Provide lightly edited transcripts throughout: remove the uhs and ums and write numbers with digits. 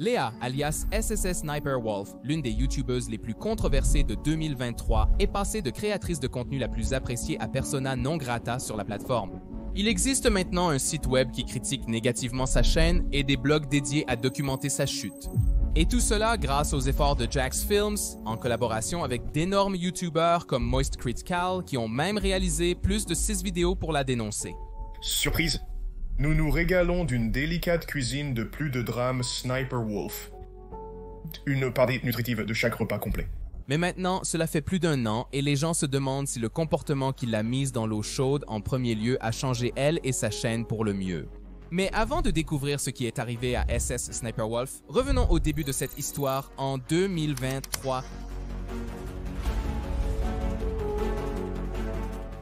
Léa, alias SSS Sniper Wolf, l'une des youtubeuses les plus controversées de 2023, est passée de créatrice de contenu la plus appréciée à persona non grata sur la plateforme. Il existe maintenant un site web qui critique négativement sa chaîne et des blogs dédiés à documenter sa chute. Et tout cela grâce aux efforts de Jax Films, en collaboration avec d'énormes youtubeurs comme Moist Critical, qui ont même réalisé plus de 6 vidéos pour la dénoncer. Surprise! Nous nous régalons d'une délicate cuisine de plus de drame Sniper Wolf. Une partie nutritive de chaque repas complet. Mais maintenant, cela fait plus d'1 an et les gens se demandent si le comportement qui l'a mise dans l'eau chaude en premier lieu a changé elle et sa chaîne pour le mieux. Mais avant de découvrir ce qui est arrivé à SS Sniper Wolf, revenons au début de cette histoire en 2023.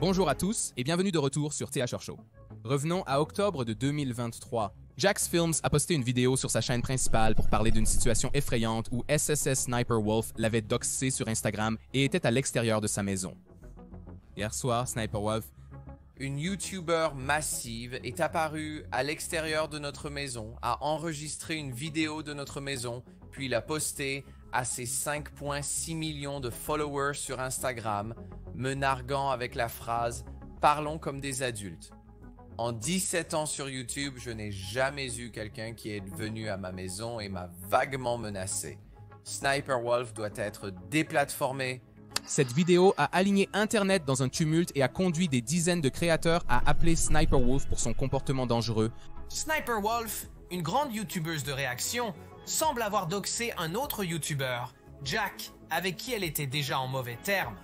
Bonjour à tous et bienvenue de retour sur THR Show. Revenons à octobre de 2023. Jax Films a posté une vidéo sur sa chaîne principale pour parler d'une situation effrayante où SSS Sniper Wolf l'avait doxé sur Instagram et était à l'extérieur de sa maison. Hier soir, Sniper Wolf, une YouTuber massive est apparue à l'extérieur de notre maison, a enregistré une vidéo de notre maison, puis l'a postée à ses 5,6 millions de followers sur Instagram, me narguant avec la phrase « Parlons comme des adultes ». En 17 ans sur YouTube, je n'ai jamais eu quelqu'un qui est venu à ma maison et m'a vaguement menacé. Sniper Wolf doit être déplatformé. Cette vidéo a aligné Internet dans un tumulte et a conduit des dizaines de créateurs à appeler Sniper Wolf pour son comportement dangereux. Sniper Wolf, une grande youtubeuse de réaction, semble avoir doxé un autre youtubeur, Jack, avec qui elle était déjà en mauvais termes.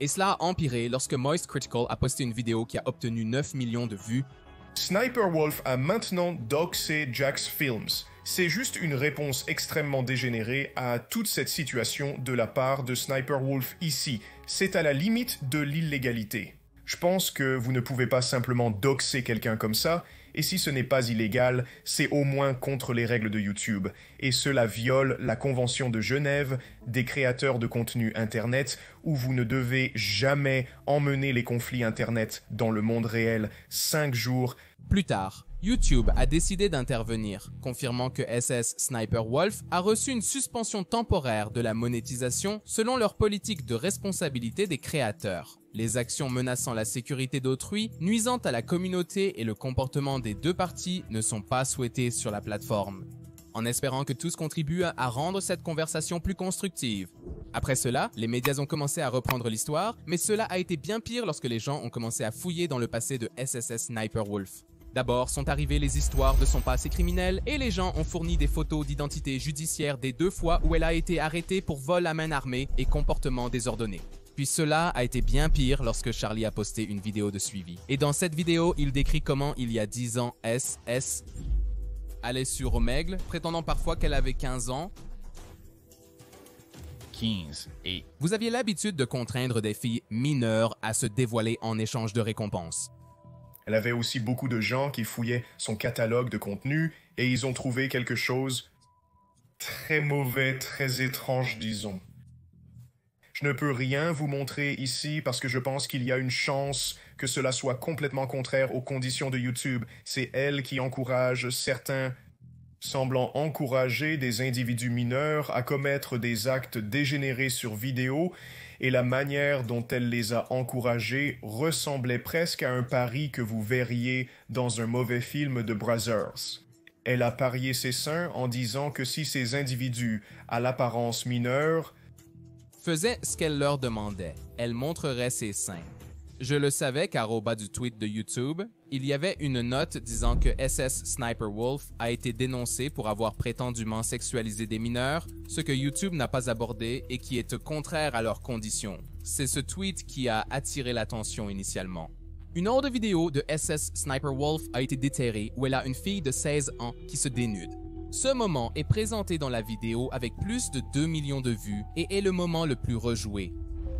Et cela a empiré lorsque Moist Critical a posté une vidéo qui a obtenu 9 millions de vues. Sniper Wolf a maintenant doxé Jax Films. C'est juste une réponse extrêmement dégénérée à toute cette situation de la part de Sniper Wolf ici. C'est à la limite de l'illégalité. Je pense que vous ne pouvez pas simplement doxer quelqu'un comme ça, et si ce n'est pas illégal, c'est au moins contre les règles de YouTube. Et cela viole la Convention de Genève des créateurs de contenu Internet, où vous ne devez jamais emmener les conflits Internet dans le monde réel 5 jours. Plus tard, YouTube a décidé d'intervenir, confirmant que SS Sniper Wolf a reçu une suspension temporaire de la monétisation selon leur politique de responsabilité des créateurs. Les actions menaçant la sécurité d'autrui, nuisant à la communauté et le comportement des deux parties ne sont pas souhaitées sur la plateforme. En espérant que tous contribuent à rendre cette conversation plus constructive. Après cela, les médias ont commencé à reprendre l'histoire, mais cela a été bien pire lorsque les gens ont commencé à fouiller dans le passé de SSS Sniper Wolf. D'abord sont arrivées les histoires de son passé criminel et les gens ont fourni des photos d'identité judiciaire des 2 fois où elle a été arrêtée pour vol à main armée et comportement désordonné. Puis cela a été bien pire lorsque Charlie a posté une vidéo de suivi. Et dans cette vidéo, il décrit comment il y a 10 ans, SS allait sur Omegle, prétendant parfois qu'elle avait 15 ans. 15 et... Vous aviez l'habitude de contraindre des filles mineures à se dévoiler en échange de récompenses. Elle avait aussi beaucoup de gens qui fouillaient son catalogue de contenu et ils ont trouvé quelque chose très mauvais, très étrange, disons. Je ne peux rien vous montrer ici parce que je pense qu'il y a une chance que cela soit complètement contraire aux conditions de YouTube. C'est elle qui encourage certains semblant encourager des individus mineurs à commettre des actes dégénérés sur vidéo et la manière dont elle les a encouragés ressemblait presque à un pari que vous verriez dans un mauvais film de Brazzers. Elle a parié ses seins en disant que si ces individus, à l'apparence mineure, faisaient ce qu'elle leur demandait, elle montrerait ses seins. Je le savais car au bas du tweet de YouTube, il y avait une note disant que SS Sniper Wolf a été dénoncé pour avoir prétendument sexualisé des mineurs, ce que YouTube n'a pas abordé et qui est contraire à leurs conditions. C'est ce tweet qui a attiré l'attention initialement. Une autre vidéo de SS Sniper Wolf a été déterrée où elle a une fille de 16 ans qui se dénude. Ce moment est présenté dans la vidéo avec plus de 2 millions de vues et est le moment le plus rejoué.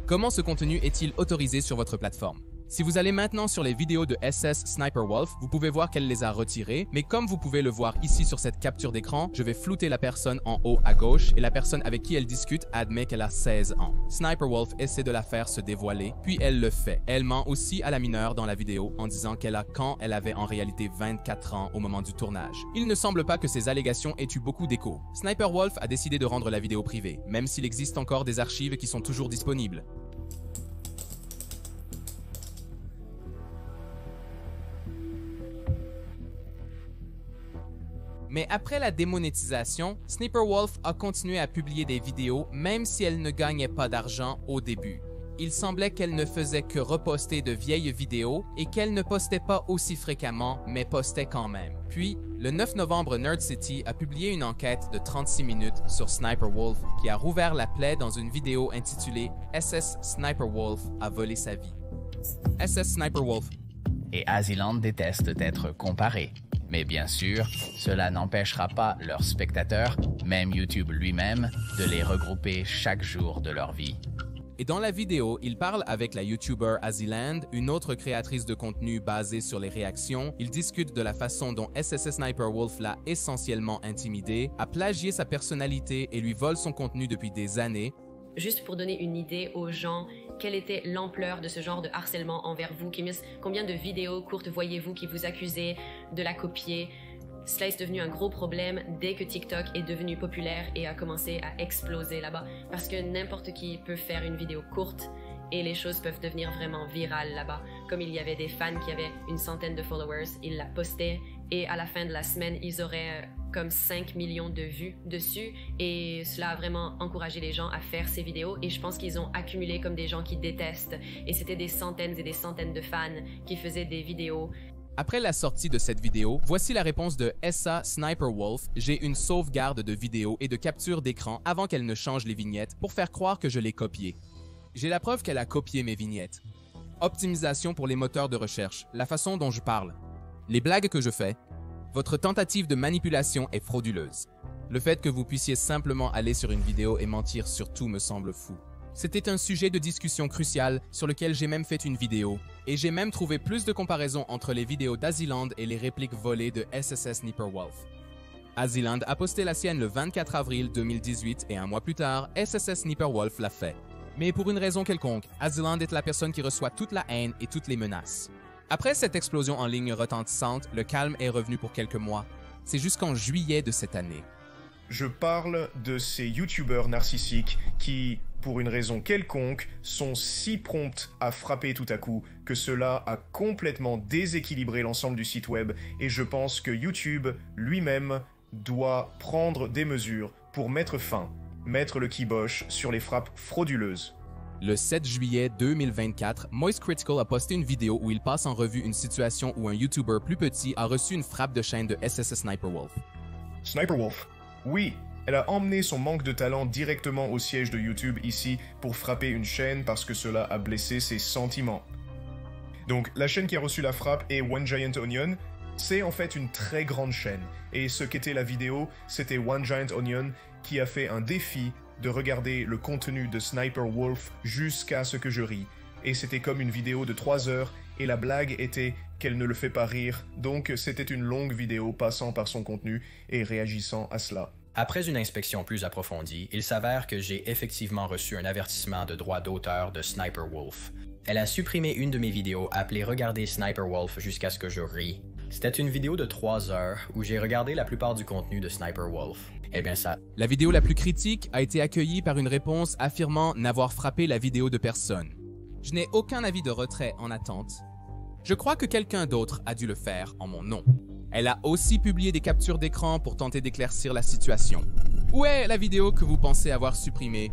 Comment ce contenu est-il autorisé sur votre plateforme? Si vous allez maintenant sur les vidéos de SS Sniper Wolf, vous pouvez voir qu'elle les a retirées, mais comme vous pouvez le voir ici sur cette capture d'écran, je vais flouter la personne en haut à gauche et la personne avec qui elle discute admet qu'elle a 16 ans. Sniper Wolf essaie de la faire se dévoiler, puis elle le fait. Elle ment aussi à la mineure dans la vidéo en disant qu'elle a quand elle avait en réalité 24 ans au moment du tournage. Il ne semble pas que ces allégations aient eu beaucoup d'écho. Sniper Wolf a décidé de rendre la vidéo privée, même s'il existe encore des archives qui sont toujours disponibles. Mais après la démonétisation, Sniper Wolf a continué à publier des vidéos même si elle ne gagnait pas d'argent au début. Il semblait qu'elle ne faisait que reposter de vieilles vidéos et qu'elle ne postait pas aussi fréquemment, mais postait quand même. Puis, le 9 novembre, Nerd City a publié une enquête de 36 minutes sur Sniper Wolf qui a rouvert la plaie dans une vidéo intitulée « SS Sniper Wolf a volé sa vie ». SS Sniper Wolf. Et Aziland déteste d'être comparé. Mais bien sûr, cela n'empêchera pas leurs spectateurs, même YouTube lui-même, de les regrouper chaque jour de leur vie. Et dans la vidéo, il parle avec la YouTuber Aziland, une autre créatrice de contenu basée sur les réactions. Il discute de la façon dont SSS Sniper Wolf l'a essentiellement intimidé, a plagié sa personnalité et lui vole son contenu depuis des années. Juste pour donner une idée aux gens, quelle était l'ampleur de ce genre de harcèlement envers vous, Kimis? Combien de vidéos courtes voyez-vous qui vous accusaient de la copier? Cela est devenu un gros problème dès que TikTok est devenu populaire et a commencé à exploser là-bas. Parce que n'importe qui peut faire une vidéo courte et les choses peuvent devenir vraiment virales là-bas. Comme il y avait des fans qui avaient une centaine de followers, ils la postaient et à la fin de la semaine, ils auraient comme 5 millions de vues dessus et cela a vraiment encouragé les gens à faire ces vidéos et je pense qu'ils ont accumulé comme des gens qui détestent et c'était des centaines et des centaines de fans qui faisaient des vidéos. Après la sortie de cette vidéo, voici la réponse de SA Sniper Wolf. J'ai une sauvegarde de vidéos et de capture d'écran avant qu'elle ne change les vignettes pour faire croire que je l'ai copié. J'ai la preuve qu'elle a copié mes vignettes. Optimisation pour les moteurs de recherche, la façon dont je parle, les blagues que je fais. Votre tentative de manipulation est frauduleuse. Le fait que vous puissiez simplement aller sur une vidéo et mentir sur tout me semble fou. C'était un sujet de discussion crucial sur lequel j'ai même fait une vidéo, et j'ai même trouvé plus de comparaisons entre les vidéos d'Aziland et les répliques volées de SSS Sniper Wolf. Aziland a posté la sienne le 24 avril 2018 et un mois plus tard, SSS Sniper Wolf l'a fait. Mais pour une raison quelconque, Aziland est la personne qui reçoit toute la haine et toutes les menaces. Après cette explosion en ligne retentissante, le calme est revenu pour quelques mois. C'est jusqu'en juillet de cette année. Je parle de ces youtubeurs narcissiques qui, pour une raison quelconque, sont si prompts à frapper tout à coup que cela a complètement déséquilibré l'ensemble du site web et je pense que YouTube lui-même doit prendre des mesures pour mettre le kibosh sur les frappes frauduleuses. Le 7 juillet 2024, Moist Critical a posté une vidéo où il passe en revue une situation où un YouTuber plus petit a reçu une frappe de chaîne de SSS Sniper Wolf. Sniper Wolf, oui, elle a emmené son manque de talent directement au siège de YouTube ici pour frapper une chaîne parce que cela a blessé ses sentiments. Donc la chaîne qui a reçu la frappe est One Giant Onion. C'est en fait une très grande chaîne. Et ce qu'était la vidéo, c'était One Giant Onion qui a fait un défi de regarder le contenu de Sniper Wolf jusqu'à ce que je rie. Et c'était comme une vidéo de 3 heures, et la blague était qu'elle ne le fait pas rire, donc c'était une longue vidéo passant par son contenu et réagissant à cela. Après une inspection plus approfondie, il s'avère que j'ai effectivement reçu un avertissement de droit d'auteur de Sniper Wolf. Elle a supprimé une de mes vidéos appelée « Regarder Sniper Wolf jusqu'à ce que je rie ». C'était une vidéo de 3 heures où j'ai regardé la plupart du contenu de Sniper Wolf. Eh bien ça... La vidéo la plus critique a été accueillie par une réponse affirmant n'avoir frappé la vidéo de personne. Je n'ai aucun avis de retrait en attente. Je crois que quelqu'un d'autre a dû le faire en mon nom. Elle a aussi publié des captures d'écran pour tenter d'éclaircir la situation. Où est la vidéo que vous pensez avoir supprimée?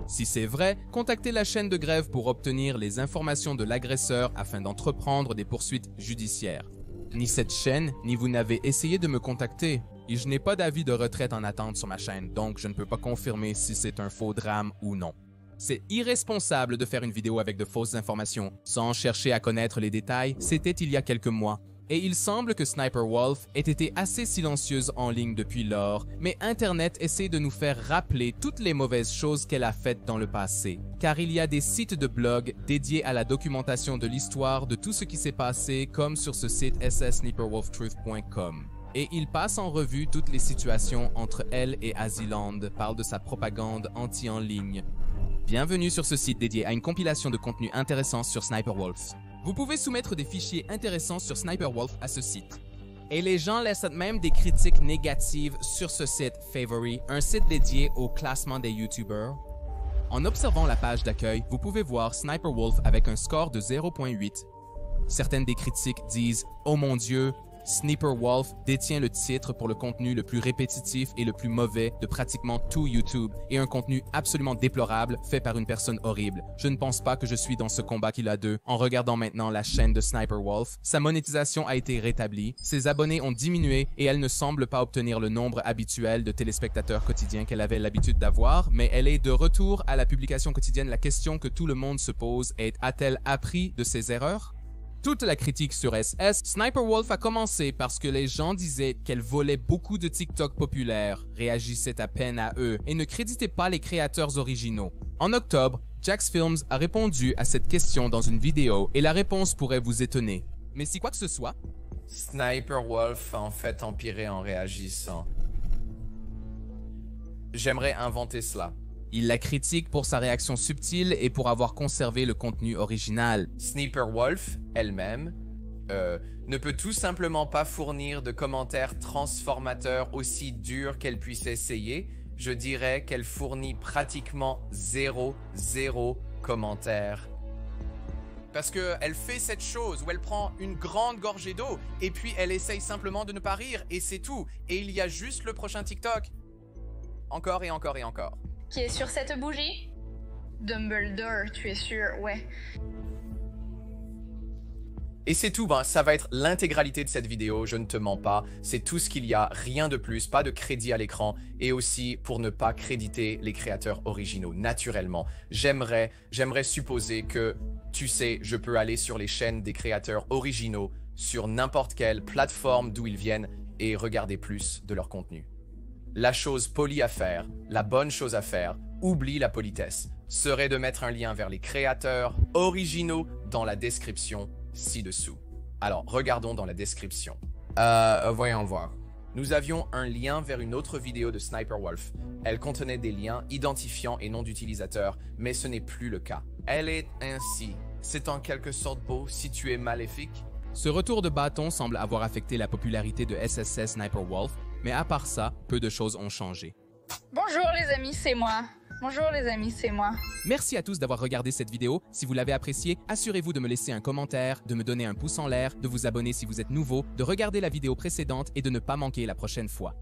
Si c'est vrai, contactez la chaîne de grève pour obtenir les informations de l'agresseur afin d'entreprendre des poursuites judiciaires. Ni cette chaîne, ni vous n'avez essayé de me contacter. Et je n'ai pas d'avis de retraite en attente sur ma chaîne, donc je ne peux pas confirmer si c'est un faux drame ou non. C'est irresponsable de faire une vidéo avec de fausses informations, sans chercher à connaître les détails, c'était il y a quelques mois. Et il semble que Sniper Wolf ait été assez silencieuse en ligne depuis lors, mais Internet essaie de nous faire rappeler toutes les mauvaises choses qu'elle a faites dans le passé. Car il y a des sites de blog dédiés à la documentation de l'histoire de tout ce qui s'est passé, comme sur ce site ssniperwolftruth.com. Et il passe en revue toutes les situations entre elle et Aziland, parle de sa propagande anti-en ligne. Bienvenue sur ce site dédié à une compilation de contenu intéressant sur Sniper Wolf. Vous pouvez soumettre des fichiers intéressants sur Sniper Wolf à ce site. Et les gens laissent même des critiques négatives sur ce site Favory, un site dédié au classement des YouTubers. En observant la page d'accueil, vous pouvez voir Sniper Wolf avec un score de 0.8. Certaines des critiques disent « Oh mon Dieu !» Sniper Wolf détient le titre pour le contenu le plus répétitif et le plus mauvais de pratiquement tout YouTube et un contenu absolument déplorable fait par une personne horrible. Je ne pense pas que je suis dans ce combat qu'il a d'eux. En regardant maintenant la chaîne de Sniper Wolf, sa monétisation a été rétablie, ses abonnés ont diminué et elle ne semble pas obtenir le nombre habituel de téléspectateurs quotidiens qu'elle avait l'habitude d'avoir, mais elle est de retour à la publication quotidienne. La question que tout le monde se pose est: a-t-elle appris de ses erreurs? Toute la critique sur SS, Sniper Wolf a commencé parce que les gens disaient qu'elle volait beaucoup de TikTok populaires, réagissaient à peine à eux et ne créditaient pas les créateurs originaux. En octobre, Jax Films a répondu à cette question dans une vidéo et la réponse pourrait vous étonner. Mais si quoi que ce soit, Sniper Wolf a en fait empiré en réagissant. J'aimerais inventer cela. il la critique pour sa réaction subtile et pour avoir conservé le contenu original. Sniper Wolf, elle-même, ne peut tout simplement pas fournir de commentaires transformateurs aussi durs qu'elle puisse essayer. Je dirais qu'elle fournit pratiquement zéro commentaire. Parce qu'elle fait cette chose où elle prend une grande gorgée d'eau et puis elle essaye simplement de ne pas rire et c'est tout. Et il y a juste le prochain TikTok. Encore et encore et encore. Qui est sur cette bougie? Dumbledore, tu es sûr? Ouais. Et c'est tout, ça va être l'intégralité de cette vidéo, je ne te mens pas. C'est tout ce qu'il y a, rien de plus, pas de crédit à l'écran. Et aussi pour ne pas créditer les créateurs originaux, naturellement. J'aimerais supposer que, tu sais, je peux aller sur les chaînes des créateurs originaux, sur n'importe quelle plateforme d'où ils viennent, et regarder plus de leur contenu. La chose polie à faire, la bonne chose à faire, oublie la politesse, serait de mettre un lien vers les créateurs originaux dans la description ci-dessous. Alors, regardons dans la description. Voyons voir. Nous avions un lien vers une autre vidéo de Sniper Wolf. Elle contenait des liens identifiants et noms d'utilisateurs, mais ce n'est plus le cas. Elle est ainsi. C'est en quelque sorte beau si tu es maléfique. Ce retour de bâton semble avoir affecté la popularité de SSS Sniper Wolf, mais à part ça, peu de choses ont changé. Bonjour les amis, c'est moi. Bonjour les amis, c'est moi. Merci à tous d'avoir regardé cette vidéo. Si vous l'avez appréciée, assurez-vous de me laisser un commentaire, de me donner un pouce en l'air, de vous abonner si vous êtes nouveau, de regarder la vidéo précédente et de ne pas manquer la prochaine fois.